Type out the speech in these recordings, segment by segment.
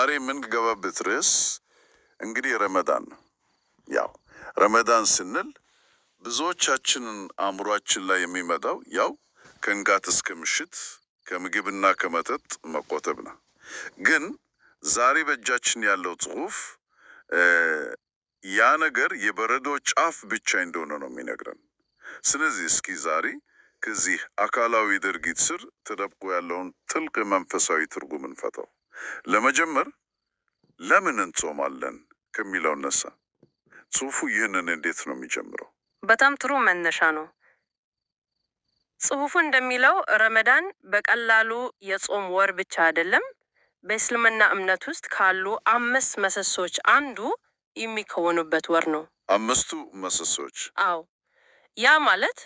ዛሬ የምንገባበት ርዕስ እንግዲህ ረመዳን ነው። ያው ረመዳን ስንል ብዙዎቻችንን አእምሯችን ላይ የሚመጣው ያው ከንጋት እስከ ምሽት ከምግብና ከመጠጥ መቆጠብ ነው። ግን ዛሬ በእጃችን ያለው ጽሑፍ ያ ነገር የበረዶ ጫፍ ብቻ እንደሆነ ነው የሚነግረን። ስለዚህ እስኪ ዛሬ ከዚህ አካላዊ ድርጊት ስር ተደብቆ ያለውን ጥልቅ መንፈሳዊ ትርጉም እንፈታው። ለመጀመር ለምን እንጾማለን ከሚለው እነሳ። ጽሑፉ ይህንን እንዴት ነው የሚጀምረው? በጣም ጥሩ መነሻ ነው። ጽሑፉ እንደሚለው ረመዳን በቀላሉ የጾም ወር ብቻ አይደለም። በእስልምና እምነት ውስጥ ካሉ 5 ምሰሶች አንዱ የሚከወኑበት ወር ነው። 5ቱ ምሰሶች? አዎ፣ ያ ማለት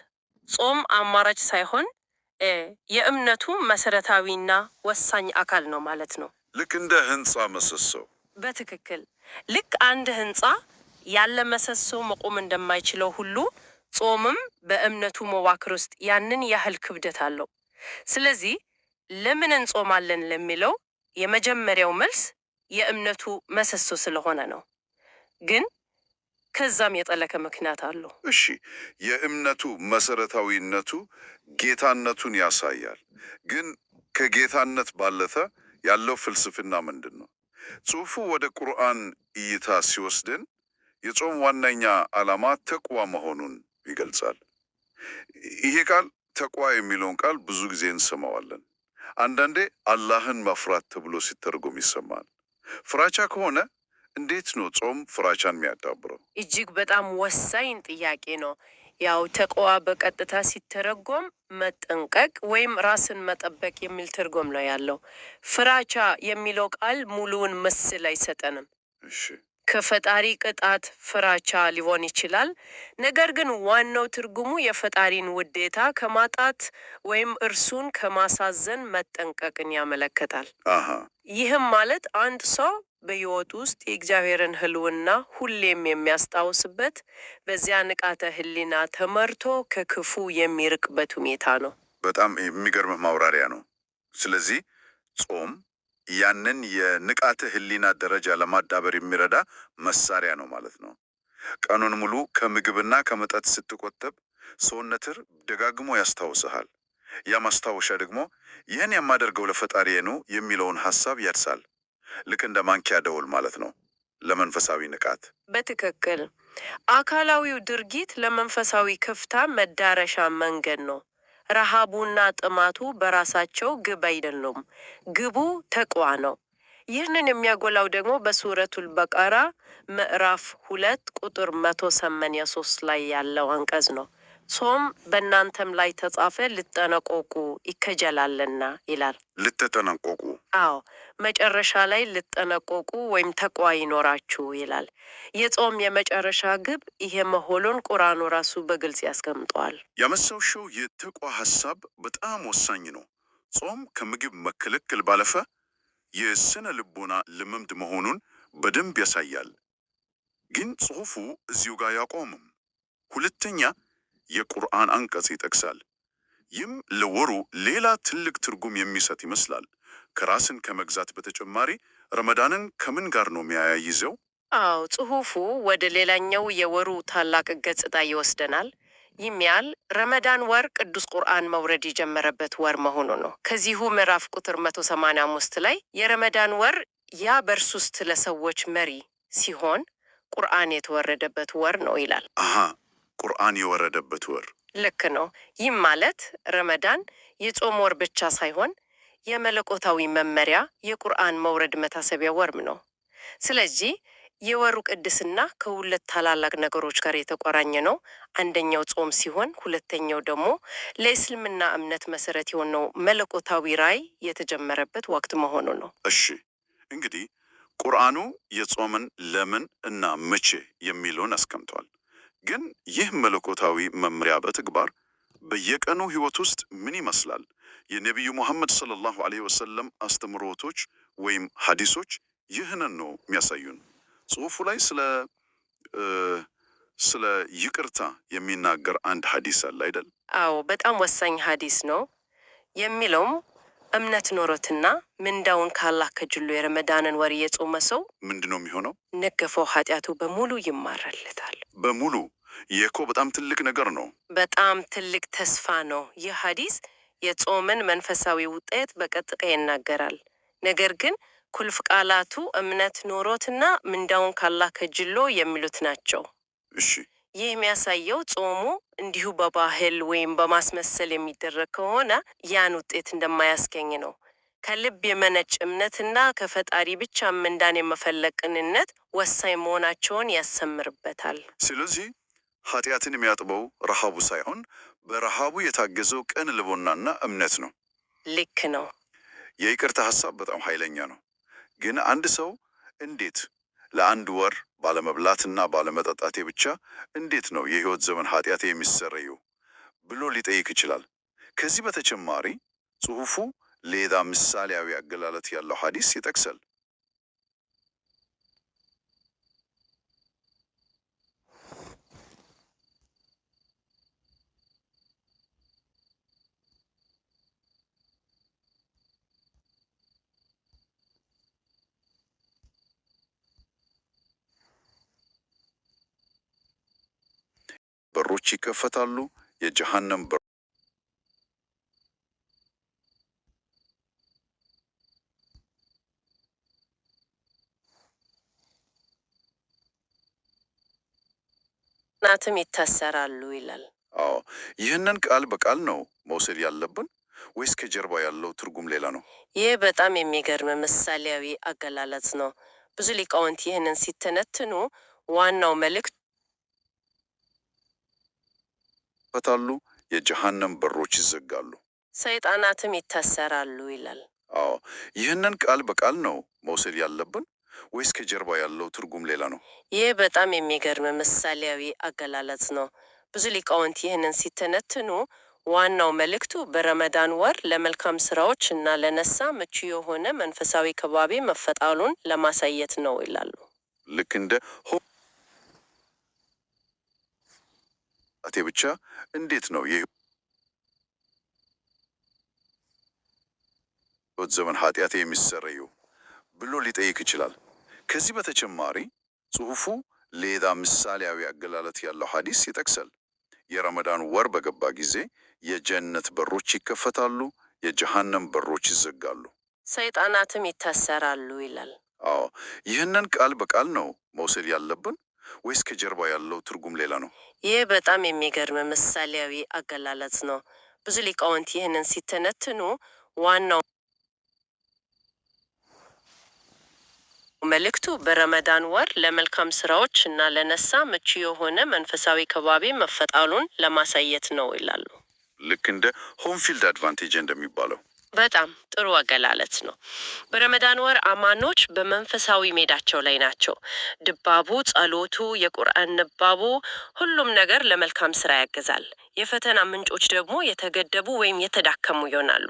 ጾም አማራጭ ሳይሆን የእምነቱ መሰረታዊና ወሳኝ አካል ነው ማለት ነው። ልክ እንደ ህንፃ ምሰሶ? በትክክል ልክ አንድ ህንፃ ያለ ምሰሶ መቆም እንደማይችለው ሁሉ ጾምም በእምነቱ መዋቅር ውስጥ ያንን ያህል ክብደት አለው። ስለዚህ ለምን እንጾማለን ለሚለው የመጀመሪያው መልስ የእምነቱ ምሰሶ ስለሆነ ነው። ግን ከዛም የጠለቀ ምክንያት አለው። እሺ፣ የእምነቱ መሰረታዊነቱ ጌታነቱን ያሳያል። ግን ከጌታነት ባለፈ ያለው ፍልስፍና ምንድን ነው? ጽሑፉ ወደ ቁርአን እይታ ሲወስድን የጾም ዋነኛ ዓላማ ተቅዋ መሆኑን ይገልጻል። ይሄ ቃል ተቅዋ የሚለውን ቃል ብዙ ጊዜ እንሰማዋለን። አንዳንዴ አላህን መፍራት ተብሎ ሲተረጎም ይሰማል። ፍራቻ ከሆነ እንዴት ነው ጾም ፍራቻን የሚያዳብረው? እጅግ በጣም ወሳኝ ጥያቄ ነው። ያው ተቅዋ በቀጥታ ሲተረጎም መጠንቀቅ ወይም ራስን መጠበቅ የሚል ትርጉም ነው ያለው። ፍራቻ የሚለው ቃል ሙሉውን ምስል አይሰጠንም። እሺ፣ ከፈጣሪ ቅጣት ፍራቻ ሊሆን ይችላል። ነገር ግን ዋናው ትርጉሙ የፈጣሪን ውዴታ ከማጣት ወይም እርሱን ከማሳዘን መጠንቀቅን ያመለክታል። ይህም ማለት አንድ ሰው በሕይወቱ ውስጥ የእግዚአብሔርን ሕልውና ሁሌም የሚያስታውስበት፣ በዚያ ንቃተ ሕሊና ተመርቶ ከክፉ የሚርቅበት ሁኔታ ነው። በጣም የሚገርም ማብራሪያ ነው። ስለዚህ ጾም ያንን የንቃተ ሕሊና ደረጃ ለማዳበር የሚረዳ መሳሪያ ነው ማለት ነው። ቀኑን ሙሉ ከምግብና ከመጠጥ ስትቆጠብ ሰውነትህ ደጋግሞ ያስታውስሃል። ያ ማስታወሻ ደግሞ ይህን የማደርገው ለፈጣሪዬ ነው የሚለውን ሐሳብ ያድሳል። ልክ እንደ ማንኪያ ደወል ማለት ነው ለመንፈሳዊ ንቃት። በትክክል አካላዊው ድርጊት ለመንፈሳዊ ከፍታ መዳረሻ መንገድ ነው። ረሃቡና ጥማቱ በራሳቸው ግብ አይደሉም። ግቡ ተቅዋ ነው። ይህንን የሚያጎላው ደግሞ በሱረቱል በቀራ ምዕራፍ 2 ቁጥር 183 ላይ ያለው አንቀጽ ነው። ጾም በእናንተም ላይ ተጻፈ ልትጠነቀቁ ይከጀላልና ይላል። ልትጠነቀቁ? አዎ፣ መጨረሻ ላይ ልትጠነቀቁ ወይም ተቅዋ ይኖራችሁ ይላል። የጾም የመጨረሻ ግብ ይሄ መሆኑን ቁርአኑ ራሱ በግልጽ ያስቀምጠዋል። ያመሳውሽው የተቅዋ ሐሳብ በጣም ወሳኝ ነው። ጾም ከምግብ መከልከል ባለፈ የስነ ልቦና ልምምድ መሆኑን በደንብ ያሳያል። ግን ጽሑፉ እዚሁ ጋር ያቆምም። ሁለተኛ የቁርአን አንቀጽ ይጠቅሳል። ይህም ለወሩ ሌላ ትልቅ ትርጉም የሚሰጥ ይመስላል። ከራስን ከመግዛት በተጨማሪ ረመዳንን ከምን ጋር ነው የሚያያይዘው? አዎ፣ ጽሑፉ ወደ ሌላኛው የወሩ ታላቅ ገጽታ ይወስደናል። ይሚያል ረመዳን ወር ቅዱስ ቁርአን መውረድ የጀመረበት ወር መሆኑ ነው። ከዚሁ ምዕራፍ ቁጥር 185 ላይ የረመዳን ወር ያ በእርሱ ውስጥ ለሰዎች መሪ ሲሆን ቁርአን የተወረደበት ወር ነው ይላል። ቁርአን የወረደበት ወር። ልክ ነው። ይህም ማለት ረመዳን የጾም ወር ብቻ ሳይሆን የመለኮታዊ መመሪያ የቁርአን መውረድ መታሰቢያ ወርም ነው። ስለዚህ የወሩ ቅድስና ከሁለት ታላላቅ ነገሮች ጋር የተቆራኘ ነው። አንደኛው ጾም ሲሆን፣ ሁለተኛው ደግሞ ለእስልምና እምነት መሰረት የሆነው መለኮታዊ ራዕይ የተጀመረበት ወቅት መሆኑ ነው። እሺ፣ እንግዲህ ቁርአኑ የጾምን ለምን እና መቼ የሚለውን አስቀምጧል። ግን ይህ መለኮታዊ መምሪያ በተግባር በየቀኑ ሕይወት ውስጥ ምን ይመስላል? የነቢዩ ሙሐመድ ሰለላሁ ዐለይሂ ወሰለም አስተምሮቶች ወይም ሐዲሶች ይህንን ነው የሚያሳዩን። ጽሑፉ ላይ ስለ ይቅርታ የሚናገር አንድ ሐዲስ አለ አይደል? አዎ፣ በጣም ወሳኝ ሐዲስ ነው። የሚለውም እምነት ኖሮትና ምንዳውን ካላህ ከጅሎ የረመዳንን ወር የጾመ ሰው ምንድነው የሚሆነው? ነገፈው ኃጢአቱ በሙሉ ይማረለታል። በሙሉ? ይህ እኮ በጣም ትልቅ ነገር ነው። በጣም ትልቅ ተስፋ ነው። ይህ ሐዲስ የጾምን መንፈሳዊ ውጤት በቀጥታ ይናገራል። ነገር ግን ቁልፍ ቃላቱ እምነት ኖሮትና ምንዳውን ካላህ ከጅሎ የሚሉት ናቸው። እሺ፣ ይህ የሚያሳየው ጾሙ እንዲሁ በባህል ወይም በማስመሰል የሚደረግ ከሆነ ያን ውጤት እንደማያስገኝ ነው። ከልብ የመነጭ እምነትና ከፈጣሪ ብቻ ምንዳን የመፈለግ ቅንነት ወሳኝ መሆናቸውን ያሰምርበታል። ስለዚህ ኃጢአትን የሚያጥበው ረሃቡ ሳይሆን በረሃቡ የታገዘው ቅን ልቦናና እምነት ነው። ልክ ነው። የይቅርታ ሐሳብ በጣም ኃይለኛ ነው። ግን አንድ ሰው እንዴት ለአንድ ወር ባለመብላትና ባለመጠጣቴ ብቻ እንዴት ነው የሕይወት ዘመን ኃጢአቴ የሚሰረየው ብሎ ሊጠይቅ ይችላል። ከዚህ በተጨማሪ ጽሑፉ ሌላ ምሳሌያዊ አገላለጥ ያለው ሐዲስ ይጠቅሳል። በሮች ይከፈታሉ፣ የጀሃነም ናትም ይታሰራሉ ይላል። አዎ፣ ይህንን ቃል በቃል ነው መውሰድ ያለብን ወይስ ከጀርባ ያለው ትርጉም ሌላ ነው? ይህ በጣም የሚገርም ምሳሌያዊ አገላለጽ ነው። ብዙ ሊቃውንት ይህንን ሲተነትኑ ዋናው መልእክት ይከፈታሉ፣ የጀሃነም በሮች ይዘጋሉ፣ ሰይጣናትም ይታሰራሉ ይላል። አዎ፣ ይህንን ቃል በቃል ነው መውሰድ ያለብን ወይስ ከጀርባ ያለው ትርጉም ሌላ ነው? ይህ በጣም የሚገርም ምሳሌያዊ አገላለጽ ነው። ብዙ ሊቃውንት ይህንን ሲተነትኑ ዋናው መልእክቱ በረመዳን ወር ለመልካም ስራዎች እና ለነሳ ምቹ የሆነ መንፈሳዊ ከባቢ መፈጣሉን ለማሳየት ነው ይላሉ። ልክ እንደ ኃጢአቴ ብቻ እንዴት ነው የሕይወት ዘመን ኃጢአቴ የሚሰረየው ብሎ ሊጠይቅ ይችላል። ከዚህ በተጨማሪ ጽሑፉ ሌላ ምሳሌያዊ አገላለጥ ያለው ሐዲስ ይጠቅሳል። የረመዳን ወር በገባ ጊዜ የጀነት በሮች ይከፈታሉ፣ የጀሃነም በሮች ይዘጋሉ፣ ሰይጣናትም ይታሰራሉ ይላል። አዎ፣ ይህንን ቃል በቃል ነው መውሰድ ያለብን ወይስ ከጀርባ ያለው ትርጉም ሌላ ነው? ይህ በጣም የሚገርም ምሳሌያዊ አገላለጽ ነው። ብዙ ሊቃውንት ይህንን ሲተነትኑ ዋናው መልእክቱ በረመዳን ወር ለመልካም ስራዎች እና ለነሳ ምቹ የሆነ መንፈሳዊ ከባቢ መፈጣሉን ለማሳየት ነው ይላሉ። ልክ እንደ ሆምፊልድ አድቫንቴጅ እንደሚባለው በጣም ጥሩ አገላለጽ ነው። በረመዳን ወር አማኖች በመንፈሳዊ ሜዳቸው ላይ ናቸው። ድባቡ፣ ጸሎቱ፣ የቁርአን ንባቡ፣ ሁሉም ነገር ለመልካም ስራ ያግዛል። የፈተና ምንጮች ደግሞ የተገደቡ ወይም የተዳከሙ ይሆናሉ።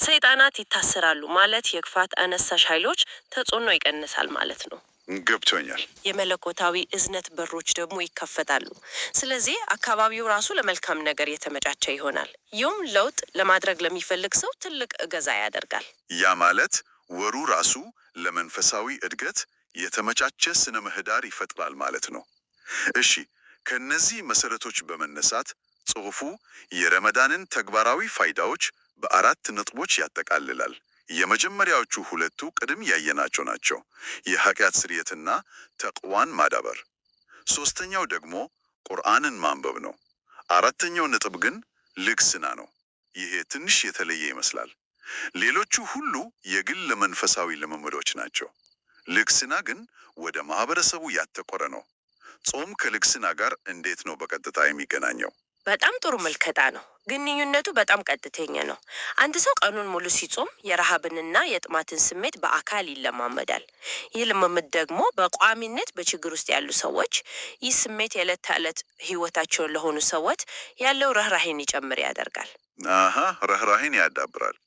ሰይጣናት ይታሰራሉ ማለት የክፋት አነሳሽ ኃይሎች ተጽዕኖ ይቀንሳል ማለት ነው። ገብቶኛል። የመለኮታዊ እዝነት በሮች ደግሞ ይከፈታሉ። ስለዚህ አካባቢው ራሱ ለመልካም ነገር የተመቻቸ ይሆናል። ይህም ለውጥ ለማድረግ ለሚፈልግ ሰው ትልቅ እገዛ ያደርጋል። ያ ማለት ወሩ ራሱ ለመንፈሳዊ እድገት የተመቻቸ ስነ ምህዳር ይፈጥራል ማለት ነው። እሺ፣ ከነዚህ መሰረቶች በመነሳት ጽሑፉ የረመዳንን ተግባራዊ ፋይዳዎች በአራት ነጥቦች ያጠቃልላል። የመጀመሪያዎቹ ሁለቱ ቅድም ያየናቸው ናቸው፣ የኃጢአት ስርየትና ተቅዋን ማዳበር። ሶስተኛው ደግሞ ቁርአንን ማንበብ ነው። አራተኛው ነጥብ ግን ልግስና ነው። ይሄ ትንሽ የተለየ ይመስላል። ሌሎቹ ሁሉ የግል መንፈሳዊ ልምምዶች ናቸው። ልግስና ግን ወደ ማህበረሰቡ ያተኮረ ነው። ጾም ከልግስና ጋር እንዴት ነው በቀጥታ የሚገናኘው? በጣም ጥሩ ምልከታ ነው። ግንኙነቱ በጣም ቀጥተኛ ነው። አንድ ሰው ቀኑን ሙሉ ሲጾም የረሃብንና የጥማትን ስሜት በአካል ይለማመዳል። ይህ ልምምድ ደግሞ በቋሚነት በችግር ውስጥ ያሉ ሰዎች ይህ ስሜት የዕለት ተዕለት ህይወታቸውን ለሆኑ ሰዎች ያለው ርህራሄን ይጨምር ያደርጋል። ርህራሄን ያዳብራል።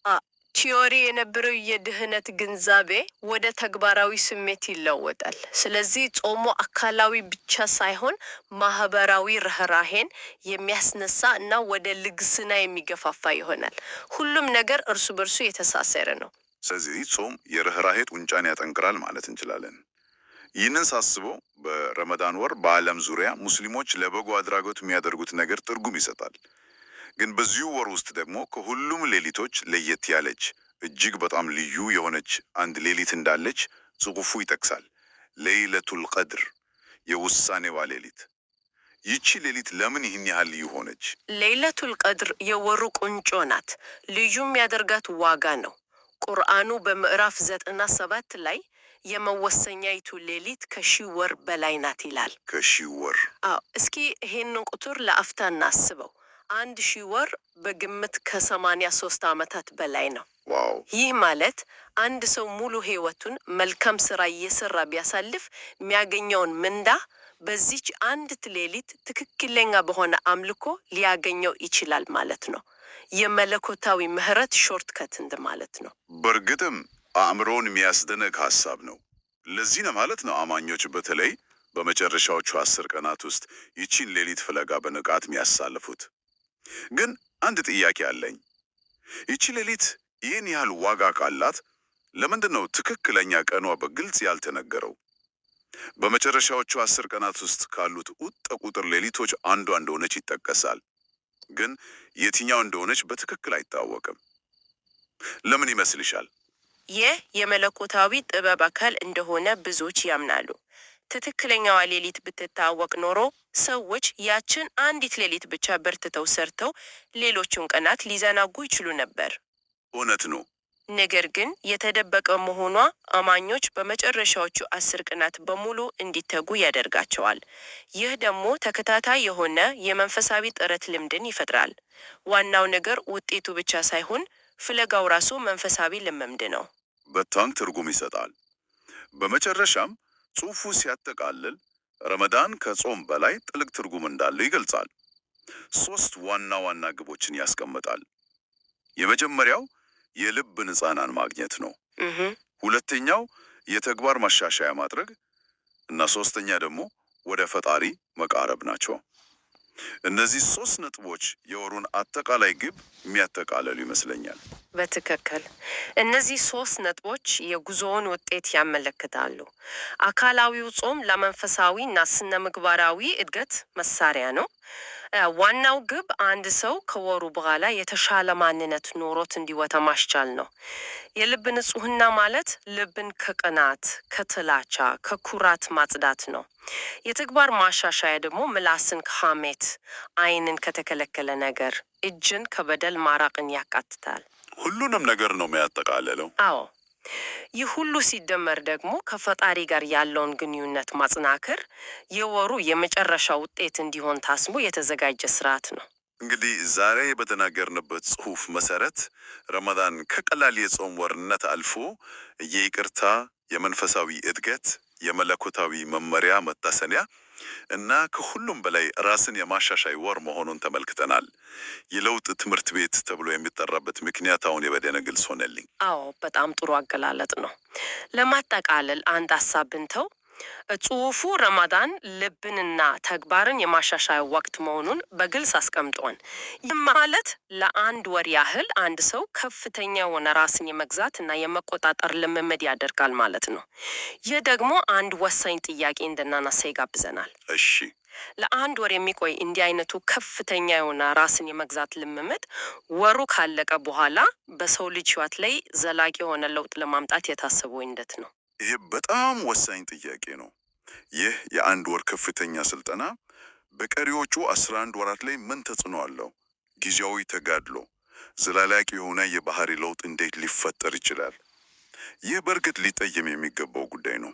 ቲዮሪ የነበረው የድህነት ግንዛቤ ወደ ተግባራዊ ስሜት ይለወጣል። ስለዚህ ጾሙ አካላዊ ብቻ ሳይሆን ማህበራዊ ርህራሄን የሚያስነሳ እና ወደ ልግስና የሚገፋፋ ይሆናል። ሁሉም ነገር እርሱ በርሱ የተሳሰረ ነው። ስለዚህ ጾም የርህራሄ ጡንቻን ያጠንክራል ማለት እንችላለን። ይህንን ሳስበው በረመዳን ወር በዓለም ዙሪያ ሙስሊሞች ለበጎ አድራጎት የሚያደርጉት ነገር ትርጉም ይሰጣል። ግን በዚሁ ወር ውስጥ ደግሞ ከሁሉም ሌሊቶች ለየት ያለች እጅግ በጣም ልዩ የሆነች አንድ ሌሊት እንዳለች ጽሑፉ ይጠቅሳል። ለይለቱል ቀድር፣ የውሳኔዋ ሌሊት። ይቺ ሌሊት ለምን ይህን ያህል ልዩ ሆነች? ሌይለቱል ቀድር የወሩ ቁንጮ ናት። ልዩ የሚያደርጋት ዋጋ ነው። ቁርአኑ በምዕራፍ 97 ላይ የመወሰኛይቱ ሌሊት ከሺህ ወር በላይ ናት ይላል። ከሺህ ወር? አዎ። እስኪ ይሄንን ቁጥር ለአፍታ እናስበው። 1000 ወር በግምት ከ83 ዓመታት በላይ ነው። ዋው! ይህ ማለት አንድ ሰው ሙሉ ህይወቱን መልካም ስራ እየሰራ ቢያሳልፍ የሚያገኘውን ምንዳ በዚች አንዲት ሌሊት ትክክለኛ በሆነ አምልኮ ሊያገኘው ይችላል ማለት ነው። የመለኮታዊ ምህረት ሾርትከት ማለት ነው። በእርግጥም አእምሮን የሚያስደንቅ ሐሳብ ነው። ለዚህ ነው ማለት ነው አማኞች በተለይ በመጨረሻዎቹ 10 ቀናት ውስጥ ይቺን ሌሊት ፍለጋ በንቃት የሚያሳልፉት። ግን አንድ ጥያቄ አለኝ። ይቺ ሌሊት ይህን ያህል ዋጋ ካላት ለምንድን ነው ትክክለኛ ቀኗ በግልጽ ያልተነገረው? በመጨረሻዎቹ 10 ቀናት ውስጥ ካሉት ቁጥር ሌሊቶች አንዷ እንደሆነች ይጠቀሳል። ግን የትኛው እንደሆነች በትክክል አይታወቅም። ለምን ይመስልሻል? ይህ የመለኮታዊ ጥበብ አካል እንደሆነ ብዙዎች ያምናሉ። ትክክለኛዋ ሌሊት ብትታወቅ ኖሮ ሰዎች ያችን አንዲት ሌሊት ብቻ በርትተው ሰርተው ሌሎቹን ቀናት ሊዘናጉ ይችሉ ነበር። እውነት ነው። ነገር ግን የተደበቀ መሆኗ አማኞች በመጨረሻዎቹ 10 ቀናት በሙሉ እንዲተጉ ያደርጋቸዋል። ይህ ደግሞ ተከታታይ የሆነ የመንፈሳዊ ጥረት ልምድን ይፈጥራል። ዋናው ነገር ውጤቱ ብቻ ሳይሆን ፍለጋው ራሱ መንፈሳዊ ልምምድ ነው። በጣም ትርጉም ይሰጣል። በመጨረሻም ጽሑፉ ሲያጠቃልል ረመዳን ከጾም በላይ ጥልቅ ትርጉም እንዳለው ይገልጻል። 3 ዋና ዋና ግቦችን ያስቀምጣል። የመጀመሪያው የልብ ንጽህናን ማግኘት ነው። ሁለተኛው የተግባር ማሻሻያ ማድረግ እና ሶስተኛ ደግሞ ወደ ፈጣሪ መቃረብ ናቸው። እነዚህ 3 ነጥቦች የወሩን አጠቃላይ ግብ የሚያጠቃልሉ ይመስለኛል። በትክክል እነዚህ 3 ነጥቦች የጉዞውን ውጤት ያመለክታሉ። አካላዊው ጾም ለመንፈሳዊ እና ስነ ምግባራዊ እድገት መሳሪያ ነው። ዋናው ግብ አንድ ሰው ከወሩ በኋላ የተሻለ ማንነት ኖሮት እንዲወጣ ማስቻል ነው። የልብ ንጹህና ማለት ልብን ከቅናት፣ ከጥላቻ፣ ከኩራት ማጽዳት ነው። የተግባር ማሻሻያ ደግሞ ምላስን ከሐሜት፣ ዓይንን ከተከለከለ ነገር፣ እጅን ከበደል ማራቅን ያካትታል። ሁሉንም ነገር ነው የሚያጠቃልለው። አዎ። ይህ ሁሉ ሲደመር ደግሞ ከፈጣሪ ጋር ያለውን ግንኙነት ማጽናከር የወሩ የመጨረሻ ውጤት እንዲሆን ታስቦ የተዘጋጀ ስርዓት ነው። እንግዲህ ዛሬ በተናገርንበት ጽሑፍ መሰረት ረመዳን ከቀላል የጾም ወርነት አልፎ የይቅርታ፣ የመንፈሳዊ እድገት፣ የመለኮታዊ መመሪያ መታሰቢያ እና ከሁሉም በላይ ራስን የማሻሻይ ወር መሆኑን ተመልክተናል። የለውጥ ትምህርት ቤት ተብሎ የሚጠራበት ምክንያት አሁን የበደነ ግልጽ ሆነልኝ። አዎ፣ በጣም ጥሩ አገላለጥ ነው። ለማጠቃለል አንድ ሀሳብ ብንተው ጽሑፉ ረመዳን ልብንና ተግባርን የማሻሻያ ወቅት መሆኑን በግልጽ አስቀምጧል። ይህ ማለት ለአንድ ወር ያህል አንድ ሰው ከፍተኛ የሆነ ራስን የመግዛት እና የመቆጣጠር ልምምድ ያደርጋል ማለት ነው። ይህ ደግሞ አንድ ወሳኝ ጥያቄ እንድናነሳ ይጋብዘናል። እሺ፣ ለአንድ ወር የሚቆይ እንዲህ አይነቱ ከፍተኛ የሆነ ራስን የመግዛት ልምምድ ወሩ ካለቀ በኋላ በሰው ልጅ ሕይወት ላይ ዘላቂ የሆነ ለውጥ ለማምጣት የታሰበው እንዴት ነው? ይህ በጣም ወሳኝ ጥያቄ ነው። ይህ የአንድ ወር ከፍተኛ ስልጠና በቀሪዎቹ 11 ወራት ላይ ምን ተጽዕኖ አለው? ጊዜያዊ ተጋድሎ፣ ዘላቂ የሆነ የባህሪ ለውጥ እንዴት ሊፈጠር ይችላል? ይህ በእርግጥ ሊጠየም የሚገባው ጉዳይ ነው።